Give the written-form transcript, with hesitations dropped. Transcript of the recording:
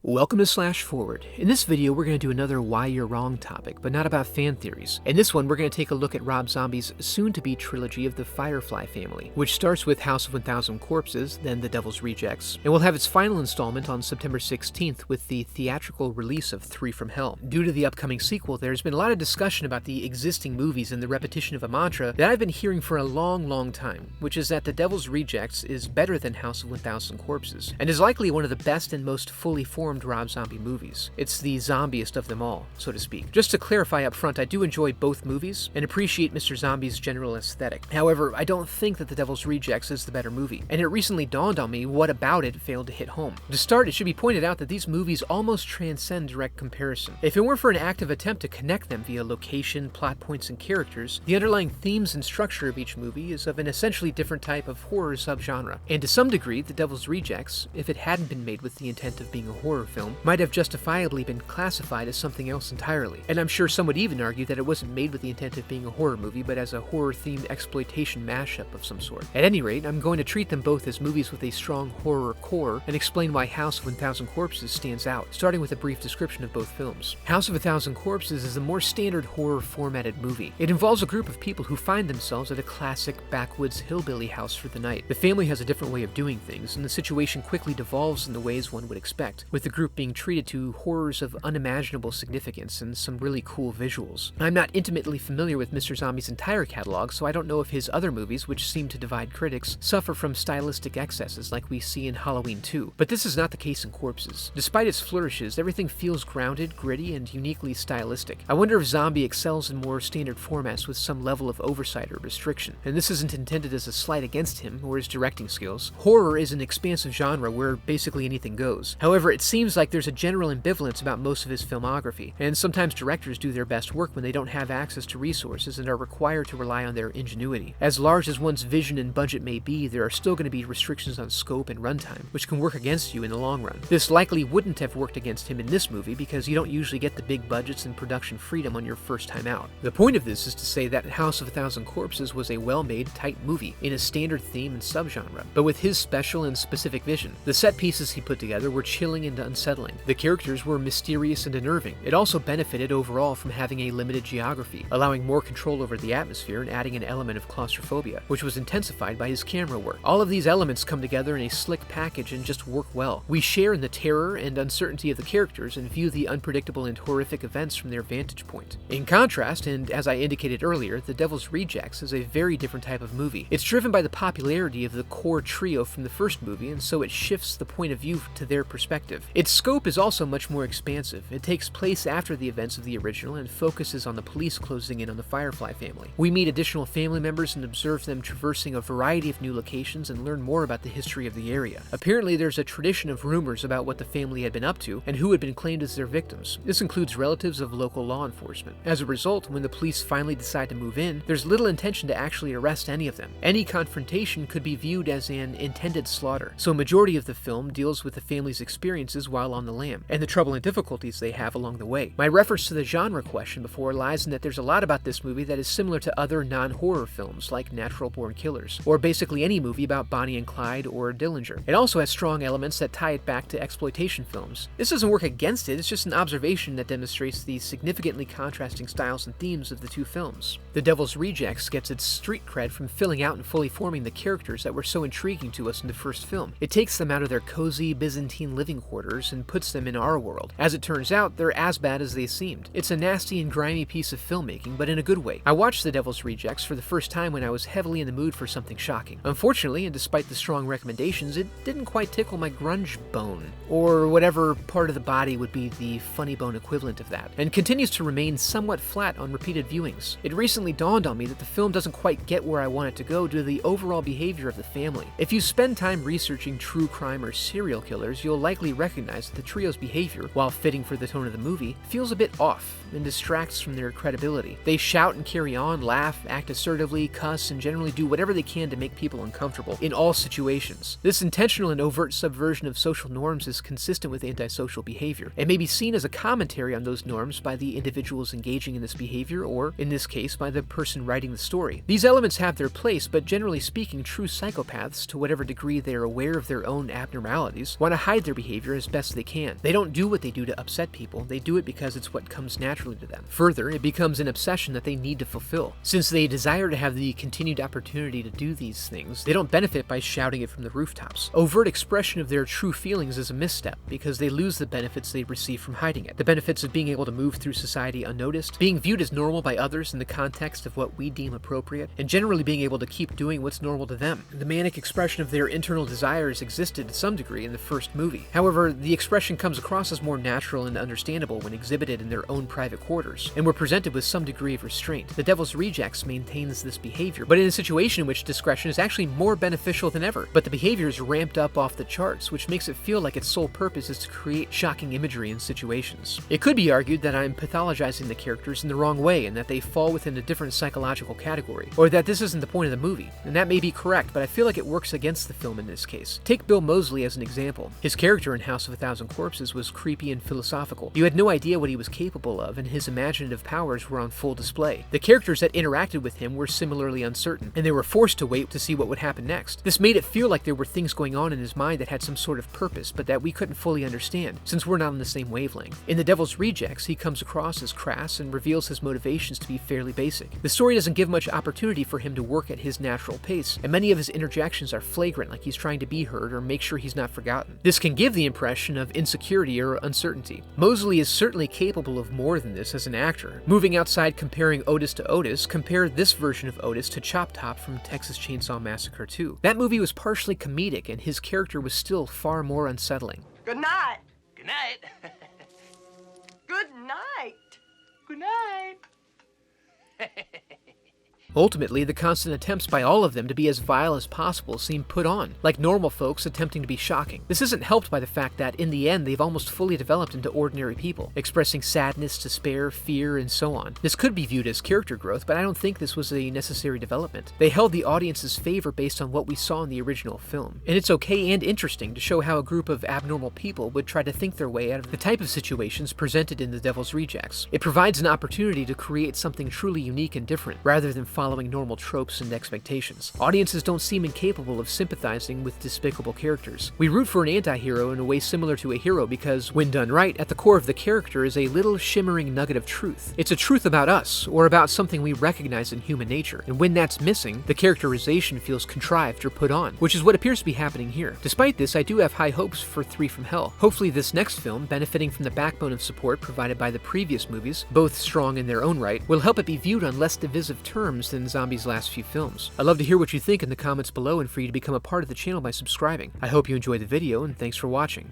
Welcome to Slash Forward. In this video, we're going to do another Why You're Wrong topic, but not about fan theories. In this one, we're going to take a look at Rob Zombie's soon-to-be trilogy of the Firefly family, which starts with House of 1000 Corpses, then The Devil's Rejects, and will have its final installment on September 16th with the theatrical release of 3 from Hell. Due to the upcoming sequel, there's been a lot of discussion about the existing movies and the repetition of a mantra that I've been hearing for a long time, which is that The Devil's Rejects is better than House of 1000 Corpses, and is likely one of the best and most fully formed Rob Zombie movies. It's the zombiest of them all, so to speak. Just to clarify up front, I do enjoy both movies and appreciate Mr. Zombie's general aesthetic. However, I don't think that The Devil's Rejects is the better movie, and it recently dawned on me what about it failed to hit home. To start, it should be pointed out that these movies almost transcend direct comparison. If it weren't for an active attempt to connect them via location, plot points, and characters, the underlying themes and structure of each movie is of an essentially different type of horror subgenre. And to some degree, The Devil's Rejects, if it hadn't been made with the intent of being a horror film, might have justifiably been classified as something else entirely. And I'm sure some would even argue that it wasn't made with the intent of being a horror movie, but as a horror-themed exploitation mashup of some sort. At any rate, I'm going to treat them both as movies with a strong horror core and explain why House of 1000 Corpses stands out, starting with a brief description of both films. House of 1000 Corpses is a more standard horror formatted movie. It involves a group of people who find themselves at a classic backwoods hillbilly house for the night. The family has a different way of doing things, and the situation quickly devolves in the ways one would expect, with the group being treated to horrors of unimaginable significance and some really cool visuals. I'm not intimately familiar with Mr. Zombie's entire catalog, so I don't know if his other movies, which seem to divide critics, suffer from stylistic excesses like we see in Halloween 2, but this is not the case in Corpses. Despite its flourishes, everything feels grounded, gritty, and uniquely stylistic. I wonder if Zombie excels in more standard formats with some level of oversight or restriction, and this isn't intended as a slight against him or his directing skills. Horror is an expansive genre where basically anything goes. However, it seems like there's a general ambivalence about most of his filmography, and sometimes directors do their best work when they don't have access to resources and are required to rely on their ingenuity. As large as one's vision and budget may be, there are still going to be restrictions on scope and runtime, which can work against you in the long run. This likely wouldn't have worked against him in this movie because you don't usually get the big budgets and production freedom on your first time out. The point of this is to say that House of 1000 Corpses was a well-made, tight movie in a standard theme and subgenre, but with his special and specific vision. The set pieces he put together were chilling and unsettling. The characters were mysterious and unnerving. It also benefited overall from having a limited geography, allowing more control over the atmosphere and adding an element of claustrophobia, which was intensified by his camera work. All of these elements come together in a slick package and just work well. We share in the terror and uncertainty of the characters and view the unpredictable and horrific events from their vantage point. In contrast, and as I indicated earlier, The Devil's Rejects is a very different type of movie. It's driven by the popularity of the core trio from the first movie, and so it shifts the point of view to their perspective. Its scope is also much more expansive. It takes place after the events of the original and focuses on the police closing in on the Firefly family. We meet additional family members and observe them traversing a variety of new locations and learn more about the history of the area. Apparently, there's a tradition of rumors about what the family had been up to and who had been claimed as their victims. This includes relatives of local law enforcement. As a result, when the police finally decide to move in, there's little intention to actually arrest any of them. Any confrontation could be viewed as an intended slaughter, so a majority of the film deals with the family's experiences while on the lam, and the trouble and difficulties they have along the way. My reference to the genre question before lies in that there's a lot about this movie that is similar to other non-horror films like Natural Born Killers, or basically any movie about Bonnie and Clyde or Dillinger. It also has strong elements that tie it back to exploitation films. This doesn't work against it, it's just an observation that demonstrates the significantly contrasting styles and themes of the two films. The Devil's Rejects gets its street cred from filling out and fully forming the characters that were so intriguing to us in the first film. It takes them out of their cozy Byzantine living quarters and puts them in our world. As it turns out, they're as bad as they seemed. It's a nasty and grimy piece of filmmaking, but in a good way. I watched The Devil's Rejects for the first time when I was heavily in the mood for something shocking. Unfortunately, and despite the strong recommendations, it didn't quite tickle my grunge bone, or whatever part of the body would be the funny bone equivalent of that, and continues to remain somewhat flat on repeated viewings. It recently dawned on me that the film doesn't quite get where I want it to go due to the overall behavior of the family. If you spend time researching true crime or serial killers, you'll likely recognize that the trio's behavior, while fitting for the tone of the movie, feels a bit off and distracts from their credibility. They shout and carry on, laugh, act assertively, cuss, and generally do whatever they can to make people uncomfortable in all situations. This intentional and overt subversion of social norms is consistent with antisocial behavior, and may be seen as a commentary on those norms by the individuals engaging in this behavior, or, in this case, by the person writing the story. These elements have their place, but generally speaking, true psychopaths, to whatever degree they are aware of their own abnormalities, want to hide their behavior as best best they can. They don't do what they do to upset people, they do it because it's what comes naturally to them. Further, it becomes an obsession that they need to fulfill. Since they desire to have the continued opportunity to do these things, they don't benefit by shouting it from the rooftops. Overt expression of their true feelings is a misstep, because they lose the benefits they receive from hiding it. The benefits of being able to move through society unnoticed, being viewed as normal by others in the context of what we deem appropriate, and generally being able to keep doing what's normal to them. The manic expression of their internal desires existed to some degree in the first movie. However, the expression comes across as more natural and understandable when exhibited in their own private quarters, and were presented with some degree of restraint. The Devil's Rejects maintains this behavior, but in a situation in which discretion is actually more beneficial than ever. But the behavior is ramped up off the charts, which makes it feel like its sole purpose is to create shocking imagery in situations. It could be argued that I'm pathologizing the characters in the wrong way and that they fall within a different psychological category, or that this isn't the point of the movie. And that may be correct, but I feel like it works against the film in this case. Take Bill Moseley as an example. His character in House of a Thousand Corpses was creepy and philosophical. You had no idea what he was capable of, and his imaginative powers were on full display. The characters that interacted with him were similarly uncertain, and they were forced to wait to see what would happen next. This made it feel like there were things going on in his mind that had some sort of purpose, but that we couldn't fully understand, since we're not on the same wavelength. In The Devil's Rejects, he comes across as crass and reveals his motivations to be fairly basic. The story doesn't give much opportunity for him to work at his natural pace, and many of his interjections are flagrant, like he's trying to be heard or make sure he's not forgotten. This can give the impression of insecurity or uncertainty. Moseley is certainly capable of more than this as an actor. Moving outside comparing Otis to Otis, compare this version of Otis to Chop Top from Texas Chainsaw Massacre 2. That movie was partially comedic, and his character was still far more unsettling. Good night. Good night. Good night. Good night. Ultimately, the constant attempts by all of them to be as vile as possible seem put on, like normal folks attempting to be shocking. This isn't helped by the fact that, in the end, they've almost fully developed into ordinary people, expressing sadness, despair, fear, and so on. This could be viewed as character growth, but I don't think this was a necessary development. They held the audience's favor based on what we saw in the original film, and it's okay and interesting to show how a group of abnormal people would try to think their way out of the type of situations presented in The Devil's Rejects. It provides an opportunity to create something truly unique and different, rather than following normal tropes and expectations. Audiences don't seem incapable of sympathizing with despicable characters. We root for an anti-hero in a way similar to a hero because, when done right, at the core of the character is a little shimmering nugget of truth. It's a truth about us, or about something we recognize in human nature, and when that's missing, the characterization feels contrived or put on, which is what appears to be happening here. Despite this, I do have high hopes for 3 from Hell. Hopefully this next film, benefiting from the backbone of support provided by the previous movies, both strong in their own right, will help it be viewed on less divisive terms than Zombie's last few films. I'd love to hear what you think in the comments below and for you to become a part of the channel by subscribing. I hope you enjoyed the video, and thanks for watching.